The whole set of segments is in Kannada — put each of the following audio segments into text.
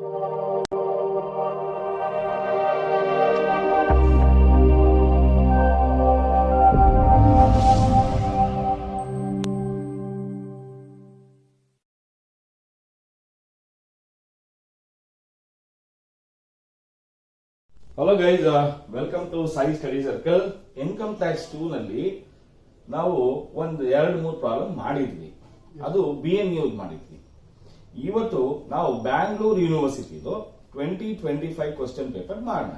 Hello guys, welcome to Sai study circle. Income tax 2 ನಲ್ಲಿ ನಾವು ಒಂದು 2-3 ಪ್ರಾಬ್ಲಮ್ ಮಾಡಿದ್ವಿ. ಅದು BNU ಮಾಡಿದ್ವಿ. ಇವತ್ತು ನಾವು ಬ್ಯಾಂಗ್ಳೂರ್ ಯೂನಿವರ್ಸಿಟಿದು 2025 ಕ್ವಶನ್ ಪೇಪರ್ ಮಾಡೋಣ.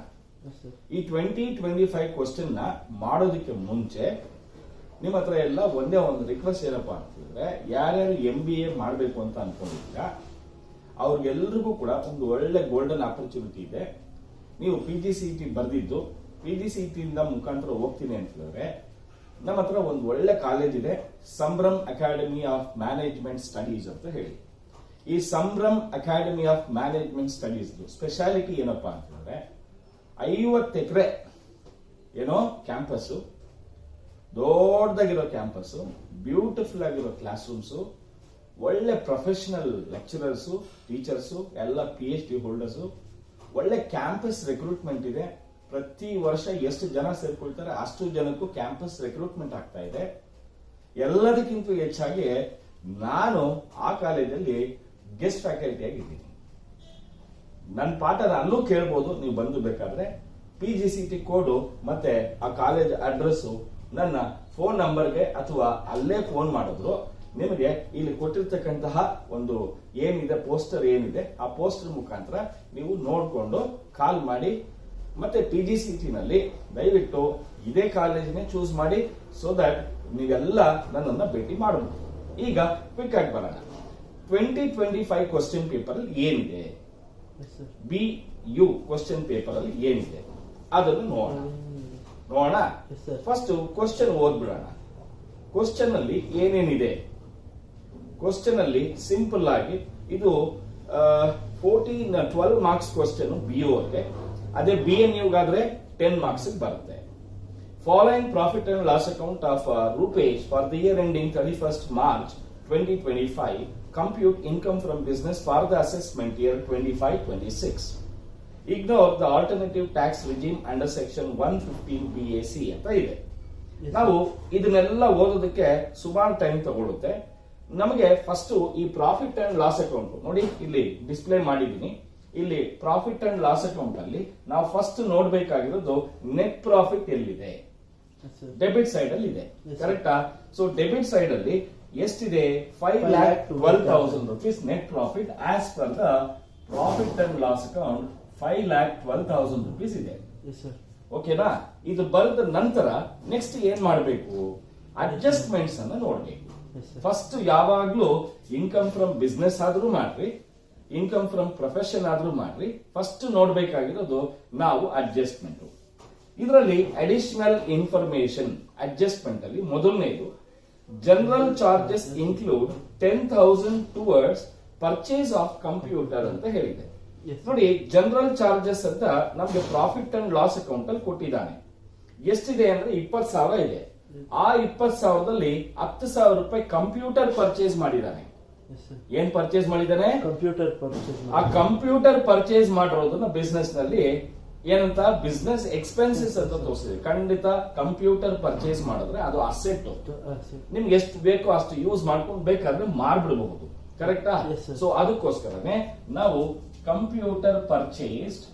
ಈ 2025 ಕ್ವಶನ್ ನ ಮಾಡೋದಕ್ಕೆ ಮುಂಚೆ ನಿಮ್ಮ ಹತ್ರ ಎಲ್ಲ ಒಂದೇ ಒಂದು ರಿಕ್ವೆಸ್ಟ್ ಏನಪ್ಪಾ ಅಂತಂದ್ರೆ, ಯಾರ್ಯಾರು MBA ಮಾಡಬೇಕು ಅಂತ ಅನ್ಕೊಂಡಿದ್ದೀರಾ ಅವ್ರಿಗೆಲ್ರಿಗೂ ಕೂಡ ಒಂದು ಒಳ್ಳೆ ಗೋಲ್ಡನ್ ಆಪರ್ಚುನಿಟಿ ಇದೆ. ನೀವು PGCET ಬರೆದಿದ್ದು PGCET ಇಂದ ಮುಖಾಂತರ ಹೋಗ್ತೀನಿ ಅಂತ ಹೇಳಿದ್ರೆ ನಮ್ಮ ಹತ್ರ ಒಂದು ಒಳ್ಳೆ ಕಾಲೇಜ್ ಇದೆ, Sambhram academy of management studies ಅಂತ ಹೇಳಿ. ಈ Sambhram academy of management studies speciality ಏನಪ್ಪಾ ಅಂತ ಹೇಳಿದ್ರೆ 50 ಎಕರೆ ಏನೋ ಕ್ಯಾಂಪಸ್, ದೊಡ್ಡದಾಗಿರೋ ಕ್ಯಾಂಪಸ್, ಬ್ಯೂಟಿಫುಲ್ ಆಗಿರೋ ಕ್ಲಾಸ್ ರೂಮ್ಸ್, ಒಳ್ಳೆ ಪ್ರೊಫೆಷನಲ್ ಲೆಕ್ಚರರ್ಸ್, ಟೀಚರ್ಸ್, ಎಲ್ಲ PhD ಹೋಲ್ಡರ್ಸ್, ಒಳ್ಳೆ ಕ್ಯಾಂಪಸ್ ರಿಕ್ರೂಟ್ಮೆಂಟ್ ಇದೆ. ಪ್ರತಿ ವರ್ಷ ಎಷ್ಟು ಜನ ಸೇರ್ಕೊಳ್ತಾರೆ ಅಷ್ಟು ಜನಕ್ಕೂ ಕ್ಯಾಂಪಸ್ ರಿಕ್ರೂಟ್ಮೆಂಟ್ ಆಗ್ತಾ ಇದೆ. ಎಲ್ಲದಕ್ಕಿಂತ ಹೆಚ್ಚಾಗಿ ನಾನು ಆ ಕಾಲೇಜಲ್ಲಿ ಗೆಸ್ಟ್ ಫ್ಯಾಕಲ್ಟಿ ಆಗಿದ್ದೀನಿ. ನನ್ನ ಪಾಠನ ಅಲ್ಲೂ ಕೇಳ್ಬೋದು, ನೀವು ಬಂದು ಬೇಕಾದ್ರೆ. PGCET ಕೋಡು ಮತ್ತೆ ಆ ಕಾಲೇಜ್ ಅಡ್ರೆಸ್ ನನ್ನ ಫೋನ್ ನಂಬರ್ಗೆ ಅಥವಾ ಅಲ್ಲೇ ಫೋನ್ ಮಾಡಿದ್ರು ನಿಮಗೆ ಇಲ್ಲಿ ಕೊಟ್ಟಿರ್ತಕ್ಕಂತಹ ಒಂದು ಏನಿದೆ ಪೋಸ್ಟರ್ ಏನಿದೆ ಆ ಪೋಸ್ಟರ್ ಮುಖಾಂತರ ನೀವು ನೋಡ್ಕೊಂಡು ಕಾಲ್ ಮಾಡಿ. ಮತ್ತೆ PGCET ನಲ್ಲಿ ದಯವಿಟ್ಟು ಇದೇ ಕಾಲೇಜಿನೇ ಚೂಸ್ ಮಾಡಿ, ಸೋ ದಟ್ ನೀವೆಲ್ಲ ನನ್ನನ್ನ ಭೇಟಿ ಮಾಡಬಹುದು. ಈಗ ಕ್ವಿಕ್ ಆಗಿ ಬರೋಣ. 2025 ಕ್ವಶನ್ ಪೇಪರ್ ಅಲ್ಲಿ ಏನಿದೆ, BU ಕ್ವಶನ್ ಪೇಪರ್ ಅಲ್ಲಿ ಏನಿದೆ ಅದನ್ನು ನೋಡೋಣ. First question ಓದ್ಬಿಡೋಣ. ಕ್ವಶನ್ ಅಲ್ಲಿ ಏನೇನಿದೆ? ಕ್ವಶನ್ ಅಲ್ಲಿ ಸಿಂಪಲ್ ಆಗಿ ಇದು 12 ಮಾರ್ಕ್ಸ್ ಕ್ವಶನ್ BU ಗೆ, ಅದೇ BNU ಗಾದ್ರೆ 10 ಮಾರ್ಕ್ಸ್ ಬರುತ್ತೆ. Following profit and loss account of Rupesh for the year ending 31st March 2025, compute income from business for the assessment year 25-26. Ignore the alternative tax regime under section 115 BAC ಅಂತ ಇದೆ. ನಾವು ಇದನ್ನೆಲ್ಲ ಓದೋದಕ್ಕೆ ಸುಮಾರು ಟೈಮ್ ತಗೊಳುತ್ತೆ. ನಮಗೆ ಫಸ್ಟ್ ಈ ಪ್ರಾಫಿಟ್ ಅಂಡ್ ಲಾಸ್ ಅಕೌಂಟ್ ನೋಡಿ, ಇಲ್ಲಿ ಡಿಸ್ಪ್ಲೇ ಮಾಡಿದೀನಿ. ಇಲ್ಲಿ ಪ್ರಾಫಿಟ್ ಅಂಡ್ ಲಾಸ್ ಅಕೌಂಟ್ ಅಲ್ಲಿ ನಾವು ಫಸ್ಟ್ ನೋಡ್ಬೇಕಾಗಿರೋದು ನೆಟ್ ಪ್ರಾಫಿಟ್ ಎಲ್ಲಿದೆ, ಡೆಬಿಟ್ ಸೈಡ್ ಅಲ್ಲಿ ಇದೆ, ಕರೆಕ್ಟಾ? ಸೊ ಡೆಬಿಟ್ ಸೈಡ್ ಅಲ್ಲಿ ಎಷ್ಟಿದೆ? 5,12,000 rupees net profit as per the profit and loss account. 5,12,000 rupees ಇದೆ. ಓಕೆನಾ? ಇದು ಬರೆದ ನಂತರ ನೆಕ್ಸ್ಟ್ ಏನ್ ಮಾಡಬೇಕು? ಅಡ್ಜಸ್ಟ್ಮೆಂಟ್ಸ್ ಅನ್ನ ನೋಡ್ಬೇಕು. ಫಸ್ಟ್ ಯಾವಾಗ್ಲೂ ಇನ್ಕಮ್ ಫ್ರಮ್ ಬಿಸ್ನೆಸ್ ಆದ್ರೂ ಮಾಡ್ರಿ, ಇನ್ಕಮ್ ಫ್ರಮ್ ಪ್ರೊಫೆಷನ್ ಆದ್ರೂ ಮಾಡ್ರಿ, ಫಸ್ಟ್ ನೋಡ್ಬೇಕಾಗಿರೋದು ನಾವು ಅಡ್ಜಸ್ಟ್ಮೆಂಟ್. ಇದರಲ್ಲಿ ಅಡಿಷನಲ್ ಇನ್ಫಾರ್ಮೇಶನ್ ಅಡ್ಜಸ್ಟ್ಮೆಂಟ್ ಅಲ್ಲಿ ಮೊದಲನೇದು general charges include 10,000 towards purchase of computer ಅಂತ ಹೇಳಿದೆ. ನೋಡಿ, ಜನರಲ್ ಚಾರ್ಜಸ್ ಅಂತ ನಮ್ಗೆ ಪ್ರಾಫಿಟ್ ಅಂಡ್ ಲಾಸ್ ಅಕೌಂಟ್ ಅಲ್ಲಿ ಕೊಟ್ಟಿದ್ದಾನೆ. ಎಷ್ಟಿದೆ ಅಂದ್ರೆ 20,000 ಇದೆ. ಆ 20,000ದಲ್ಲಿ 10,000 ರೂಪಾಯಿ ಕಂಪ್ಯೂಟರ್ ಪರ್ಚೇಸ್ ಮಾಡಿದ್ದಾನೆ. ಏನ್ ಪರ್ಚೇಸ್ ಮಾಡಿದ್ದಾನೆ? Computer purchase. ಆ ಕಂಪ್ಯೂಟರ್ ಪರ್ಚೇಸ್ ಮಾಡಿರೋದನ್ನ ಬಿಸ್ನೆಸ್ ನಲ್ಲಿ ಏನಂತ ಬಿಸ್ನೆಸ್ ಎಕ್ಸ್ಪೆನ್ಸಸ್ ಅಂತ ತೋರಿಸಿದೆ. ಖಂಡಿತ ಕಂಪ್ಯೂಟರ್ ಪರ್ಚೇಸ್ ಮಾಡಿದ್ರೆ ಅದು ಅಸೆಟ್, ನಿಮ್ಗೆ ಎಷ್ಟು ಬೇಕೋ ಅಷ್ಟು ಯೂಸ್ ಮಾಡ್ಕೊಂಡು ಬೇಕಾದ್ರೆ ಮಾರ್ಬಿಡಬಹುದು, ಕರೆಕ್ಟಾ? ಸೊ ಅದಕ್ಕೋಸ್ಕರನೇ ನಾವು ಕಂಪ್ಯೂಟರ್ ಪರ್ಚೇಸ್ಡ್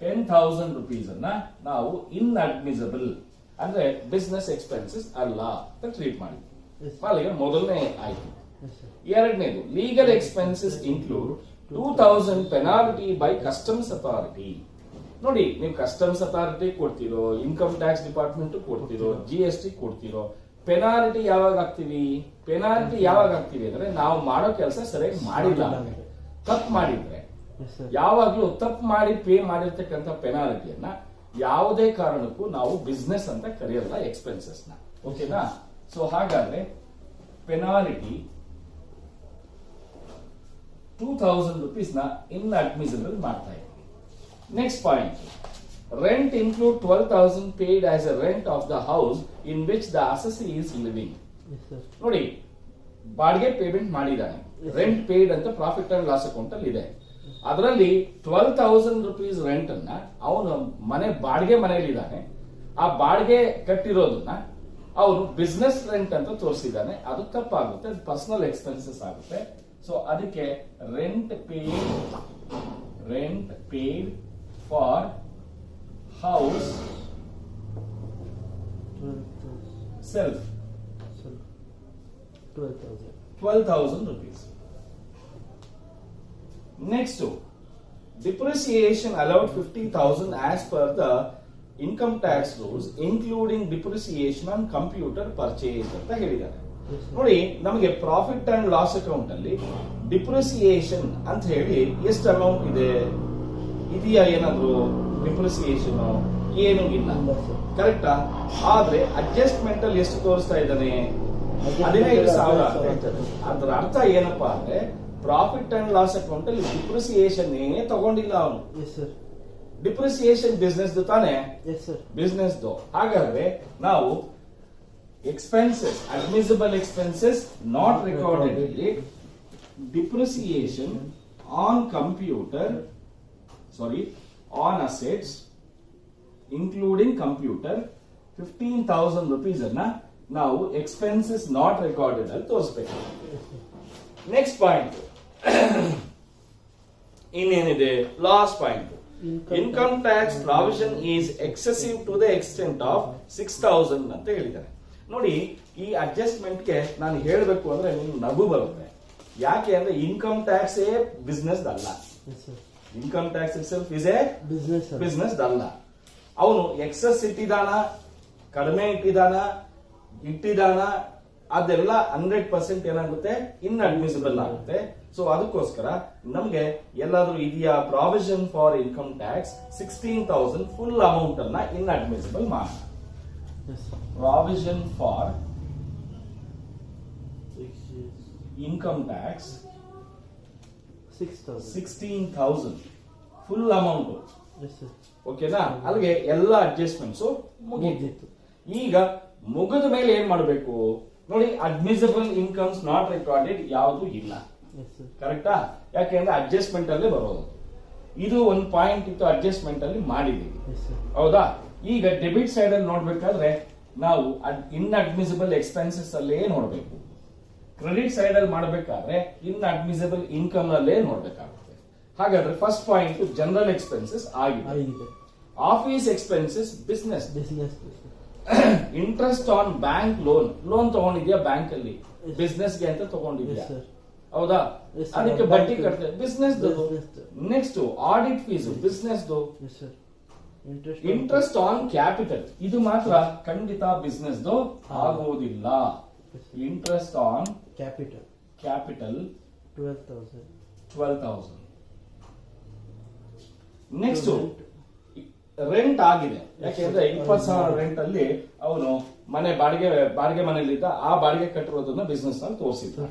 10,000 rupees ಅನ್ನ ನಾವು ಇನ್ಅಡ್ಮಿಸಬಲ್ ಅಂದ್ರೆ ಬಿಸ್ನೆಸ್ ಎಕ್ಸ್ಪೆನ್ಸಸ್ ಅಲ್ಲ ಅಂತ ಟ್ರೀಟ್ ಮಾಡಿದ್ವಿ. ಅಲ್ಲಿಗೆ ಮೊದಲನೇ ಆಯ್ತು. ಎರಡನೇದು legal expenses include 2,000 penalty by customs authority. ನೋಡಿ, ನೀವು ಕಸ್ಟಮ್ಸ್ ಅಥಾರಿಟಿ ಕೊಡ್ತಿರೋ, ಇನ್ಕಮ್ ಟ್ಯಾಕ್ಸ್ ಡಿಪಾರ್ಟ್ಮೆಂಟ್ ಕೊಡ್ತಿರೋ, GST ಕೊಡ್ತಿರೋ, ಪೆನಾಲ್ಟಿ ಯಾವಾಗ ಹಾಕ್ತಿವಿ? ಪೆನಾಲ್ಟಿ ಯಾವಾಗ ಹಾಕ್ತಿವಿ ಅಂದ್ರೆ ನಾವು ಮಾಡೋ ಕೆಲಸ ಸರಿಯಾಗಿ ಮಾಡಿಲ್ಲ, ತಪ್ಪು ಮಾಡಿದ್ರೆ. ಯಾವಾಗ್ಲೂ ತಪ್ಪು ಮಾಡಿ ಪೇ ಮಾಡಿರ್ತಕ್ಕಂಥ ಪೆನಾಲ್ಟಿಯನ್ನ ಯಾವುದೇ ಕಾರಣಕ್ಕೂ ನಾವು ಬಿಸ್ನೆಸ್ ಅಂತ ಕರೆಯಲ್ಲ, ಎಕ್ಸ್ಪೆನ್ಸಸ್ ನ. ಓಕೆನಾ? ಸೊ ಹಾಗಾದ್ರೆ ಪೆನಾಲ್ಟಿ 2,000 rupees ನ ಇನ್ಅಡ್ಮಿಸಿಬಲ್ ಮಾಡ್ತಾ ಇದ್ದೀವಿ. Next point, rent include 12,000 paid as a rent of the house in which the assessee is living. ನೋಡಿ, ಬಾಡಿಗೆ ಪೇಮೆಂಟ್ ಮಾಡಿದ್ದಾನೆ, ರೆಂಟ್ ಪೇಡ್ ಅಂತ ಪ್ರಾಫಿಟ್ ಅಂಡ್ ಲಾಸ್ ಅಕೌಂಟ್ ಅಲ್ಲಿ ಇದೆ. ಅದರಲ್ಲಿ 12,000 rupees ರೆಂಟ್ ಅನ್ನ ಅವನು ಬಾಡಿಗೆ ಮನೆಯಲ್ಲಿ ಇದ್ದಾನೆ, ಆ ಬಾಡಿಗೆ ಕಟ್ಟಿರೋದನ್ನ ಅವನು ಬಿಸ್ನೆಸ್ ರೆಂಟ್ ಅಂತ ತೋರಿಸಿದ್ದಾನೆ. ಅದು ತಪ್ಪಾಗುತ್ತೆ, ಅದು ಪರ್ಸನಲ್ ಎಕ್ಸ್ಪೆನ್ಸಸ್ ಆಗುತ್ತೆ. ಸೊ ಅದಕ್ಕೆ rent paid for house self 12,000 rupees. Next, depreciation allowed 50,000 as per the income tax rules, including depreciation on computer purchase ಅಂತ ಹೇಳಿದ್ದಾರೆ. ನೋಡಿ, ನಮಗೆ ಪ್ರಾಫಿಟ್ ಅಂಡ್ ಲಾಸ್ ಅಕೌಂಟ್ ಅಲ್ಲಿ ಡಿಪ್ರಿಸಿಯೇಷನ್ ಅಂತ ಹೇಳಿ ಎಷ್ಟು ಅಮೌಂಟ್ ಇದೆಯಾ? ಏನಾದ್ರು ಡಿಪ್ರಿಸಿಯೇಷನ್ ಏನು ಇಲ್ಲ, ಕರೆಕ್ಟಾ? ಆದ್ರೆ ಅಡ್ಜಸ್ಟ್ಮೆಂಟ್ ಅಲ್ಲಿ ಎಷ್ಟು ತೋರಿಸ್ತಾ ಇದ್ದಾನೆ? 15,000. ಅದರ ಅರ್ಥ ಏನಪ್ಪಾ ಅಂದ್ರೆ ಪ್ರಾಫಿಟ್ ಅಂಡ್ ಲಾಸ್ ಅಕೌಂಟ್ ಅಲ್ಲಿ ಡಿಪ್ರಿಸಿಯೇಷನ್ ತಗೊಂಡಿಲ್ಲ ಅವನು. ಡಿಪ್ರಿಸಿಯೇಷನ್ ಬಿಸ್ನೆಸ್ ತಾನೆ, ಬಿಸ್ನೆಸ್. ಹಾಗಾದ್ರೆ ನಾವು expenses, admissible expenses not recorded ಇಲ್ಲಿ depreciation on computer, on assets including computer 15,000 rupees ಅನ್ನ ನಾವು ಎಕ್ಸ್ಪೆನ್ಸಸ್ ನಾಟ್ ರೆಕಾರ್ಡೆಡ್ ಅಲ್ಲಿ ತೋರಿಸಬೇಕು. ನೆಕ್ಸ್ಟ್ ಪಾಯಿಂಟ್ ಇನ್ನೇನಿದೆ? Last point, income tax provision is excessive to the extent of 6,000 ಅಂತ ಹೇಳಿದ್ದಾರೆ. ನೋಡಿ, ಈ ಅಡ್ಜಸ್ಟ್ಮೆಂಟ್ ಗೆ ನಾನು ಹೇಳಬೇಕು ಅಂದ್ರೆ ನಿಮ್ಗೆ ನಗು ಬರುತ್ತೆ. ಯಾಕೆ ಅಂದ್ರೆ ಇನ್ಕಮ್ ಟ್ಯಾಕ್ಸ್ ಬಿಸ್ನೆಸ್ ಅಲ್ಲ. Income tax itself is A business ಅಲ್ಲ. ಅವನು ಎಕ್ಸೆಸ್ ಇಟ್ಟಿದಾನ, ಕಡಿಮೆ ಇಟ್ಟಿದಾನ, ಅದೆಲ್ಲ 100% ಏನಾಗುತ್ತೆ? ಇನ್ಅಡ್ಮಿಸಿಬಲ್ ಆಗುತ್ತೆ. ಸೊ ಅದಕ್ಕೋಸ್ಕರ ನಮ್ಗೆ ಎಲ್ಲಾದ್ರೂ ಇದೆಯಾ provision for income tax 16,000 full amount ಅನ್ನ ಇನ್ಅಡ್ಮಿಸಿಬಲ್ ಮಾಡೋಣ. Provision for income tax 16,000 full amount. ಓಕೆನಾ? ಅಲ್ಲಿಗೆ ಎಲ್ಲ ಅಡ್ಜಸ್ಟ್ಮೆಂಟ್ಸ್ ಮುಗಿದಿತ್ತು. ಈಗ ಮುಗಿದ ಮೇಲೆ ಏನ್ ಮಾಡಬೇಕು ನೋಡಿ? ಅಡ್ಮಿಸಿಬಲ್ ಇನ್ಕಮ್ಸ್ ನಾಟ್ ರೆಕಾರ್ಡೆಡ್ ಯಾವುದು ಇಲ್ಲ, ಕರೆಕ್ಟಾ? ಯಾಕೆಂದ್ರೆ ಅಡ್ಜಸ್ಟ್ಮೆಂಟ್ ಅಲ್ಲೇ ಬರೋದು. ಇದು ಒಂದು ಪಾಯಿಂಟ್ ಇತ್ತು, ಅಡ್ಜಸ್ಟ್ಮೆಂಟ್ ಅಲ್ಲಿ ಮಾಡಿದೀವಿ, ಹೌದಾ? ಈಗ ಡೆಬಿಟ್ ಸೈಡ್ ಅಲ್ಲಿ ನೋಡ್ಬೇಕಾದ್ರೆ ನಾವು ಇನ್ಅಡ್ಮಿಸಿಬಲ್ ಎಕ್ಸ್ಪೆನ್ಸಸ್ ಅಲ್ಲೇ ನೋಡ್ಬೇಕು. ಕ್ರೆಡಿಟ್ ಸೈಡ್ ಅಲ್ಲಿ ಮಾಡಬೇಕಾದ್ರೆ ಇನ್ಅಡ್ಮಿಸಿಬಲ್ ಇನ್ಕಮ್ ಅಲ್ಲೇ ನೋಡ್ಬೇಕಾಗುತ್ತೆ. ಹಾಗಾದ್ರೆ ಫಸ್ಟ್ ಪಾಯಿಂಟ್ ಜನರಲ್ ಎಕ್ಸ್ಪೆನ್ಸಸ್ ಆಗಿದೆ. Office expenses business. Interest on bank loan ತಗೊಂಡಿದ್ಯಾ ಬ್ಯಾಂಕ್ ಅಲ್ಲಿ, ಬಿಸ್ನೆಸ್ ಗೆ ಅಂತ ತಗೊಂಡಿದ್ಯಾ, ಹೌದಾ? ಅದಕ್ಕೆ ಬಡ್ಡಿ ಕಟ್ತೇವೆ, business. Next audit fees, business. Interest on capital, ಇದು ಮಾತ್ರ ಖಂಡಿತ ಬಿಸ್ನೆಸ್ ಆಗೋದಿಲ್ಲ. Interest on capital 12,000. Next rent ಆಗಿದೆ. ಯಾಕೆಂದ್ರೆ 20,000 ರೆಂಟ್ ಅಲ್ಲಿ ಅವನು ಬಾಡಿಗೆ ಮನೆಯಲ್ಲಿದ್ದ, ಆ ಬಾಡಿಗೆ ಕಟ್ಟಿರೋದನ್ನ ಬಿಸ್ನೆಸ್ ನಲ್ಲಿ ತೋರಿಸಿದ್ದ.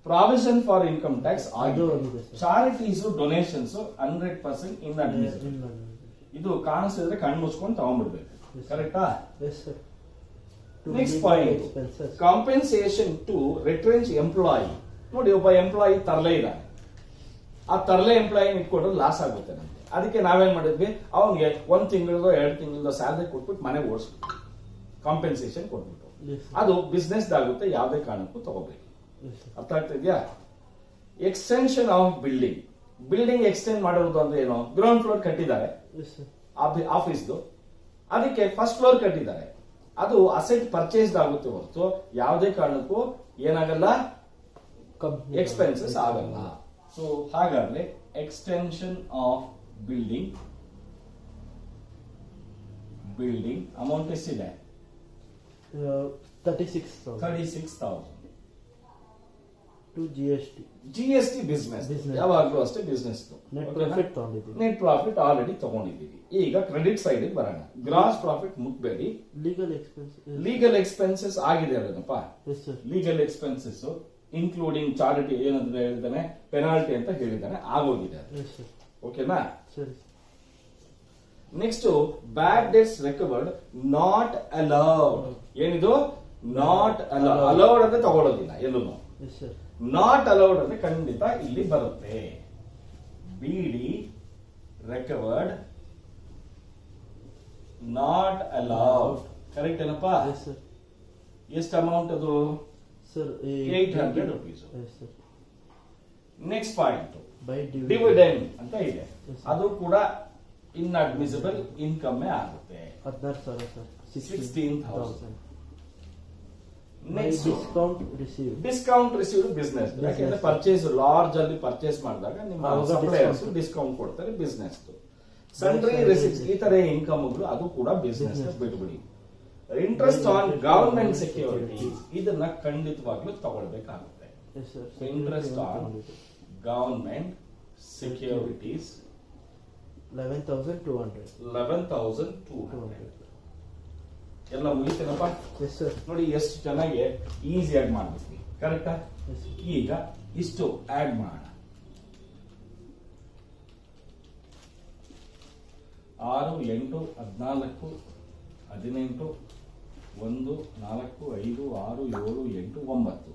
ಪ್ರಾವಿಷನ್ ಫಾರ್ ಇನ್ಕಮ್ ಟ್ಯಾಕ್ಸ್ ಆಗಿದೆ. Charities, donations 100% inadmissible. ಇದು ಕಾಣಿಸಿದ್ರೆ ಕಣ್ಣು ಮುಚ್ಕೊಂಡು ತಗೊಂಡ್ಬಿಡ್ಬೇಕು, ಕರೆಕ್ಟಾ? Next point, compensation to retrench employee. ನೋಡಿ, ಒಬ್ಬ ಎಂಪ್ಲಾಯಿ ತರಲೇ ಇದ್ದಾನೆ, ಆ ತರಲೆ ಎಂಪ್ಲಾಯಿ ಇಟ್ಕೊಂಡ್ರೆ ಲಾಸ್ ಆಗುತ್ತೆ ನಮ್ಗೆ. ಅದಕ್ಕೆ ನಾವೇನ್ ಮಾಡಿದ್ವಿ, ಅವನಿಗೆ 1 ತಿಂಗಳದೋ 2 ತಿಂಗಳದೋ ಸ್ಯಾಲರಿ ಕೊಟ್ಬಿಟ್ಟು ಮನೆಗೆ ಓಡಿಸ್ಬಿಟ್ಟು ಕಾಂಪೆನ್ಸೇಷನ್ ಕೊಟ್ಬಿಟ್ಟು. ಅದು ಬಿಸ್ನೆಸ್ ಆಗುತ್ತೆ, ಯಾವುದೇ ಕಾರಣಕ್ಕೂ ತಗೋಬೇಕು. ಅರ್ಥ ಆಗ್ತಾ ಇದೆಯಾ? ಎಕ್ಸ್ಟೆನ್ಷನ್ ಆಫ್ ಬಿಲ್ಡಿಂಗ್ ಎಕ್ಸ್ಟೆಂಡ್ ಮಾಡೋದು ಅಂದ್ರೆ ಏನು? ಗ್ರೌಂಡ್ ಫ್ಲೋರ್ ಕಟ್ಟಿದ್ದಾರೆ ಆಫೀಸ್ದು, ಅದಕ್ಕೆ ಫಸ್ಟ್ ಫ್ಲೋರ್ ಕಟ್ಟಿದ್ದಾರೆ. ಅದು ಅಸೆಟ್ ಪರ್ಚೇಸ್ ಆಗುತ್ತೆ ಹೊರತು ಯಾವುದೇ ಕಾರಣಕ್ಕೂ ಏನಾಗಲ್ಲ, ಎಕ್ಸ್ಪೆನ್ಸಸ್ ಆಗಲ್ಲ. ಸೊ ಹಾಗಾದ್ರೆ ಎಕ್ಸ್ಟೆನ್ಷನ್ ಆಫ್ ಬಿಲ್ಡಿಂಗ್ ಅಮೌಂಟ್ ಎಷ್ಟಿದೆ? 36,000 ಟು GST ಬಿಸ್ನೆಸ್. ಯಾವಾಗಲೂ ಅಷ್ಟೇ ಬಿಸ್ನೆಸ್. ನೆಟ್ ಪ್ರಾಫಿಟ್ ಆಲ್ರೆಡಿ ತಗೊಂಡಿದ್ದೀವಿ. ಈಗ ಕ್ರೆಡಿಟ್ ಸೈಡ್ ಬರೋಣ. ಗ್ರಾಸ್ ಪ್ರಾಫಿಟ್ ಮುಟ್ಬೇಡಿ. ಲೀಗಲ್ ಎಕ್ಸ್ಪೆನ್ಸಸ್ ಆಗಿದೆ ಅಲ್ಲಪ್ಪ. ಲೀಗಲ್ ಎಕ್ಸ್ಪೆನ್ಸಸ್ ಇನ್ಕ್ಲೂಡಿಂಗ್ ಚಾರಿಟಿ ಏನಂತ ಹೇಳಿದ್ದಾನೆ, ಪೆನಾಲ್ಟಿ ಅಂತ ಹೇಳಿದ್ದಾನೆ, ಆಗೋಗಿದೆ. ಓಕೆನಾ? Next, bad debts recovered not allowed. ಏನಿದು? ನಾಟ್ ಅಲೌಡ್ ಅಂದ್ರೆ ತಗೊಳ್ಳೋದಿಲ್ಲ ಎಲ್ಲೂ. Yes, sir. ನಾಟ್ ಅಲೌಡ್ ಅಂದ್ರೆ ಖಂಡಿತ ಇಲ್ಲಿ ಬರುತ್ತೆ. ಬಿಡಿ ರೆಕವರ್ಡ್ ನಾಟ್ ಅಲೌಡ್. ಕರೆಕ್ಟ್ ಏನಪ್ಪಾ? Yes, sir. ಎಷ್ಟು ಅಮೌಂಟ್ ಅದು? Sir, 800 rupees. Yes, sir. Next point By dividend ಅಂತ ಇದೆ. Yes, sir. ಅದು ಕೂಡ ಇನ್ಅಡ್ಮಿಸಿಬಲ್ ಇನ್ಕಮ್ ಆಗುತ್ತೆ. 16,000, sir. 16,000. By next discount received. Discount received business. ಯಾಕಂದ್ರೆ ಪರ್ಚೇಸ್ ಲಾರ್ಜ್ ಅಲ್ಲಿ ಪರ್ಚೇಸ್ ಮಾಡಿದಾಗ ನಿಮ್ಮ ಆವಾಗ ಸಪ್ಲೈಯರ್ಸ್ discount. ಡಿಸ್ಕೌಂಟ್ ಕೊಡ್ತಾರೆ ಬಿಸ್ನೆಸ್. ಸನ್ರಿ ರಿಸಿಪ್ಟ್ಸ್ ಈ ತರ ಇನ್ಕಮ್ಗಳು ಅದು ಕೂಡ ಬಿಸ್ನೆಸ್ ಬಿಟ್ಬಿಡಿ. ಇಂಟ್ರೆಸ್ಟ್ ಆನ್ ಗವರ್ಮೆಂಟ್ ಸೆಕ್ಯೂರಿಟಿ ಇದನ್ನ ಖಂಡಿತವಾಗ್ಲೂ ತಗೊಳ್ಬೇಕಾಗುತ್ತೆ. Yes, sir. Interest on government securities 11,200. 11,200. ಎಲ್ಲ ಮುಗಿತೇನಪ್ಪ? Yes, sir. ನೋಡಿ ಎಷ್ಟು ಚೆನ್ನಾಗಿ ಈಸಿಯಾಗಿ ಮಾಡ್ಬಿಟ್ವಿ. ಕರೆಕ್ಟಾ? Yes, sir. ಈಗ ಇಷ್ಟು ಆಡ್ ಮಾಡೋಣ. 6, 8, 14, 18, 1, 4, 5, 6, 7, 8, 9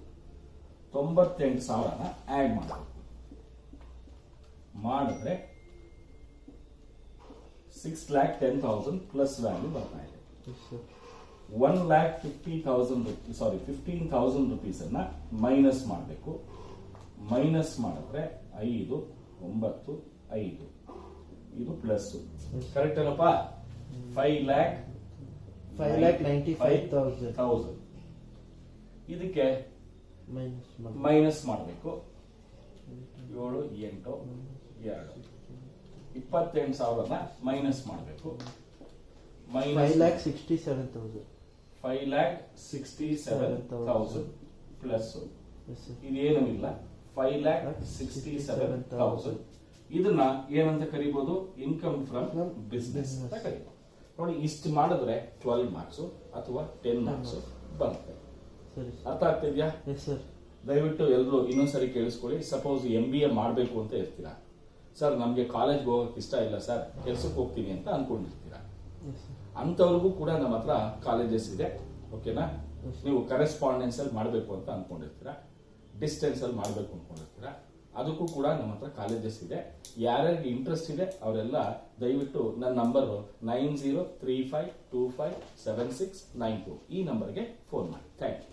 98,000ನ ಆಡ್ ಮಾಡಬೇಕು. ಮಾಡಿದ್ರೆ 6,10,000 ಪ್ಲಸ್ ವ್ಯಾಲ್ಯೂ ಬರ್ತಾ ಇದೆ. Yes, sir. 15,000 rupees ಅನ್ನ ಮೈನಸ್ ಮಾಡಬೇಕು. ಮೈನಸ್ ಮಾಡಿದ್ರೆ 5, 9, 5 ಇದು ಪ್ಲಸ್. ಕರೆಕ್ಟ್ ಏನಪ್ಪಾ? 5,95,000. ಇದಕ್ಕೆ Minus money. ಮೈನಸ್ ಮಾಡಬೇಕು. 7, 8, 2 28,000ನ ಮೈನಸ್ ಮಾಡಬೇಕು. 5,67,000. 5,67,000 ಪ್ಲಸ್ Yes, sir. ಇದೇನೂ ಇಲ್ಲ. 5,67,000 ಇದನ್ನ ಏನಂತ ಕರಿಬಹುದು? ಇನ್ಕಮ್ ಫ್ರಮ್ ಬಿಸ್ನೆಸ್ ಅಂತ ಕರಿಬಹುದು. ನೋಡಿ ಇಷ್ಟು ಮಾಡಿದ್ರೆ 12 ಮಾರ್ಕ್ಸ್ ಅಥವಾ 10 ಮಾರ್ಕ್ಸ್ ಬರುತ್ತೆ. ಸರಿ. ಅರ್ಥ ಆಗ್ತಿದ್ಯಾ? Yes, sir. ದಯವಿಟ್ಟು ಎಲ್ಲರೂ ಇನ್ನೊಂದ್ಸರಿ ಕೇಳಿಸ್ಕೊಳ್ಳಿ. ಸಪೋಸ್ MBA ಮಾಡಬೇಕು ಅಂತ ಇರ್ತೀರಾ. ಸರ್ ನಮ್ಗೆ ಕಾಲೇಜ್ಗೆ ಹೋಗಕ್ಕೆ ಇಷ್ಟ ಇಲ್ಲ ಸರ್, ಕೆಲ್ಸಕ್ಕೆ ಹೋಗ್ತೀನಿ ಅಂತ ಅನ್ಕೊಂಡಿರ್ತೀರಾ. Yes, sir. ಅಂತವ್ರಿಗೂ ಕೂಡ ನಮ್ಮ ಹತ್ರ ಕಾಲೇಜಸ್ ಇದೆ. ಓಕೆನಾ? Yes. ನೀವು ಕರೆಸ್ಪಾಂಡೆನ್ಸ್ ಅಲ್ಲಿ ಮಾಡಬೇಕು ಅಂತ ಅನ್ಕೊಂಡಿರ್ತೀರಾ, ಡಿಸ್ಟೆನ್ಸ್ ಅಲ್ಲಿ ಮಾಡಬೇಕು ಅನ್ಕೊಂಡಿರ್ತೀರಾ, ಅದಕ್ಕೂ ಕೂಡ ನಮ್ಮ ಹತ್ರ ಕಾಲೇಜಸ್ ಇದೆ. ಯಾರ್ಯಾರಿಗೆ ಇಂಟ್ರೆಸ್ಟ್ ಇದೆ ಅವರೆಲ್ಲ ದಯವಿಟ್ಟು ನನ್ನ ನಂಬರ್ 9035257692 ಈ ನಂಬರ್ಗೆ ಫೋನ್ ಮಾಡಿ. Thank you.